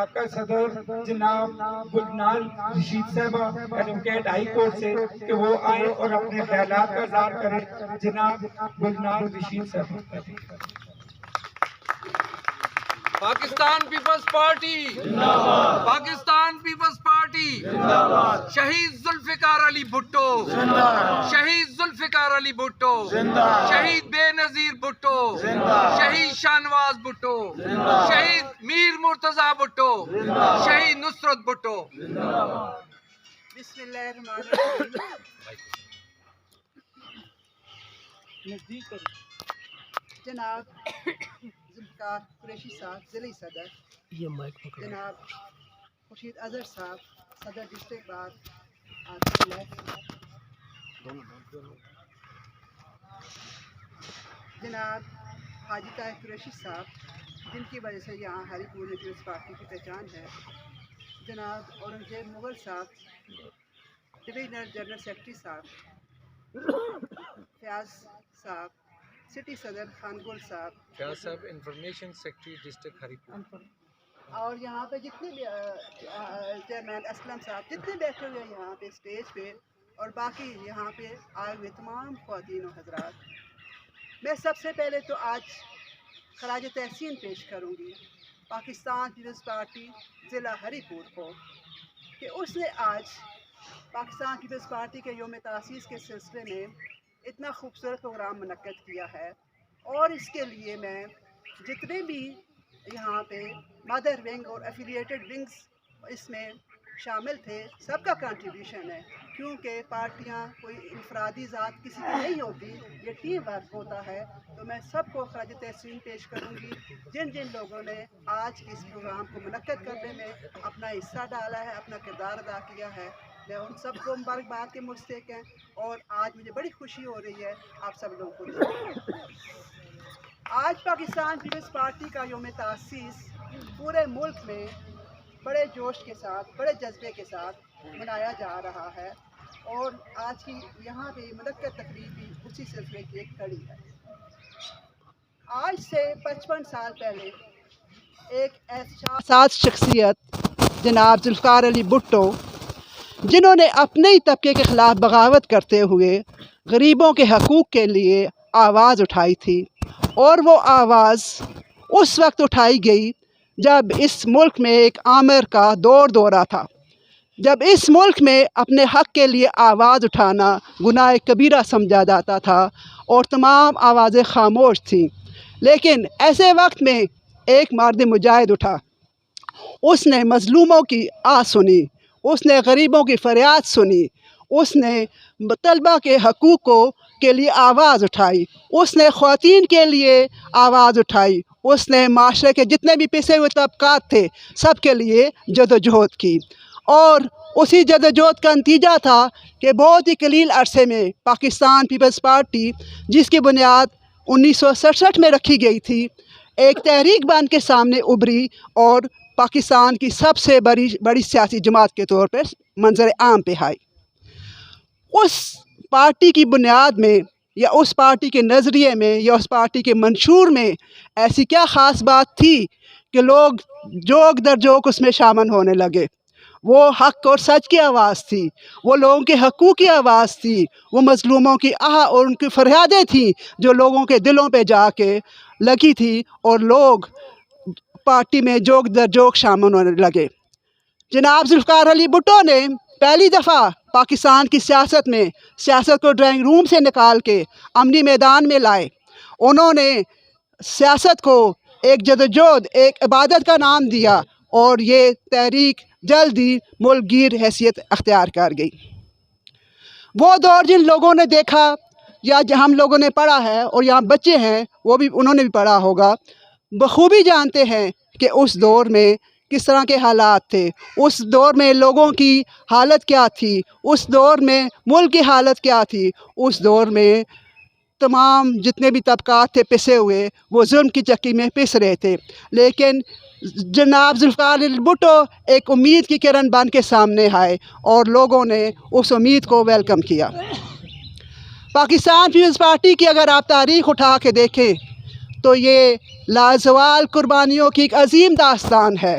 سابقہ صدر جناب گلنار رشید صاحبہ ایڈوکیٹ ہائی کورٹ سے کہ وہ آئیں اور اپنے خیالات کا اظہار کریں. جناب گلنار رشید صاحبہ. پاکستان پیپلز پارٹی زندہ باد. پاکستان پیپلز پارٹی زندہ باد. شہید ذوالفقار علی بھٹو زندہ باد. شہید ذوالفقار علی بھٹو زندہ باد. شہید بے نظیر بھٹو زندہ باد. شہید شاہنواز بھٹو زندہ باد. شہید میر مرتضی بھٹو زندہ باد. شہید نصرت بھٹو زندہ باد. بسم اللہ الرحمن الرحیم. جناب ذوالفقار قریشی صاحب ضلعی صدر، جناب خورشید اظہر صاحب صدر ڈسٹرکٹ بار جناب حاجی طاہر قریشی صاحب جن کی وجہ سے یہاں ہری پور میں پیپلز پارٹی کی پہچان ہے، جناب اورنگزیب مغل صاحب ڈویژنل جنرل سیکرٹری صاحب، فیاض صاحب سٹی صدر خان گل صاحب، فیاض صاحب انفارمیشن سیکرٹری ڈسٹرکٹ ہری پور، اور یہاں پہ جتنے بھی چیئرمین اسلم صاحب جتنے بیٹھے ہوئے ہیں یہاں پہ اسٹیج پہ، اور باقی یہاں پہ آئے ہوئے تمام خواتین و حضرات. میں سب سے پہلے تو آج خراج تحسین پیش کروں گی پاکستان پیپلز پارٹی ضلع ہری پور کو کہ اس نے آج پاکستان پیپلز پارٹی کے یوم تاسیس کے سلسلے میں اتنا خوبصورت پروگرام منعقد کیا ہے، اور اس کے لیے میں جتنے بھی یہاں پہ مدر ونگ اور ایفیلیٹڈ ونگز اس میں شامل تھے سب کا کنٹریبیوشن ہے، کیونکہ پارٹیاں کوئی انفرادی ذات کسی کی نہیں ہوتی، یہ ٹیم ورک ہوتا ہے. تو میں سب کو خراج تحسین پیش کروں گی جن جن لوگوں نے آج کے اس پروگرام کو منعقد کرنے میں اپنا حصہ ڈالا ہے، اپنا کردار ادا کیا ہے. میں ان سب کو مبارکباد کے مستحق ہیں، اور آج مجھے بڑی خوشی ہو رہی ہے آپ سب لوگوں کو دیکھ کر. آج پاکستان پیپلز پارٹی کا یوم تاسیس پورے ملک میں بڑے جوش کے ساتھ، بڑے جذبے کے ساتھ منایا جا رہا ہے، اور آج کی یہاں پہ منعقد تقریب بھی اسی سلسلے کی ایک کڑی ہے. آج سے 55 سال پہلے ایک ایسا شخصیت جناب ذوالفقار علی بھٹو، جنہوں نے اپنے ہی طبقے کے خلاف بغاوت کرتے ہوئے غریبوں کے حقوق کے لیے آواز اٹھائی تھی، اور وہ آواز اس وقت اٹھائی گئی جب اس ملک میں ایک آمر کا دور رہا تھا، جب اس ملک میں اپنے حق کے لیے آواز اٹھانا گناہ کبیرہ سمجھا جاتا تھا اور تمام آوازیں خاموش تھیں. لیکن ایسے وقت میں ایک مرد مجاہد اٹھا، اس نے مظلوموں کی آہ سنی، اس نے غریبوں کی فریاد سنی، اس نے طلبہ کے حقوق کے لیے آواز اٹھائی، اس نے خواتین کے لیے آواز اٹھائی، اس نے معاشرے کے جتنے بھی پسے ہوئے طبقات تھے سب کے لیے جدوجہد کی. اور اسی جدوجہد کا نتیجہ تھا کہ بہت ہی قلیل عرصے میں پاکستان پیپلز پارٹی، جس کی بنیاد 1967 میں رکھی گئی تھی، ایک تحریک بن کے سامنے ابھری اور پاکستان کی سب سے بڑی سیاسی جماعت کے طور پر منظر عام پہ آئی. اس پارٹی کی بنیاد میں، یا اس پارٹی کے نظریے میں، یا اس پارٹی کے منشور میں ایسی کیا خاص بات تھی کہ لوگ جوک در جوک اس میں شامل ہونے لگے؟ وہ حق اور سچ کی آواز تھی، وہ لوگوں کے حقوق کی آواز تھی، وہ مظلوموں کی آہ اور ان کی فریادیں تھیں جو لوگوں کے دلوں پہ جا کے لگی تھی، اور لوگ پارٹی میں جوک در جوک شامل ہونے لگے. جناب ذوالفقار علی بھٹو نے پہلی دفعہ پاکستان کی سیاست میں سیاست کو ڈرائنگ روم سے نکال کے عملی میدان میں لائے. انہوں نے سیاست کو ایک جدوجہد، ایک عبادت کا نام دیا، اور یہ تحریک جلد ہی ملک گیر حیثیت اختیار کر گئی. وہ دور جن لوگوں نے دیکھا یا ہم لوگوں نے پڑھا ہے، اور یہاں بچے ہیں وہ بھی انہوں نے بھی پڑھا ہوگا، بخوبی جانتے ہیں کہ اس دور میں کس طرح کے حالات تھے، اس دور میں لوگوں کی حالت کیا تھی، اس دور میں ملک کی حالت کیا تھی. اس دور میں تمام جتنے بھی طبقات تھے پسے ہوئے، وہ ظلم کی چکی میں پس رہے تھے. لیکن جناب ذوالفقار علی بھٹو ایک امید کی کرن بن کے سامنے آئے، اور لوگوں نے اس امید کو ویلکم کیا. پاکستان پیپلز پارٹی کی اگر آپ تاریخ اٹھا کے دیکھیں تو یہ لازوال قربانیوں کی ایک عظیم داستان ہے.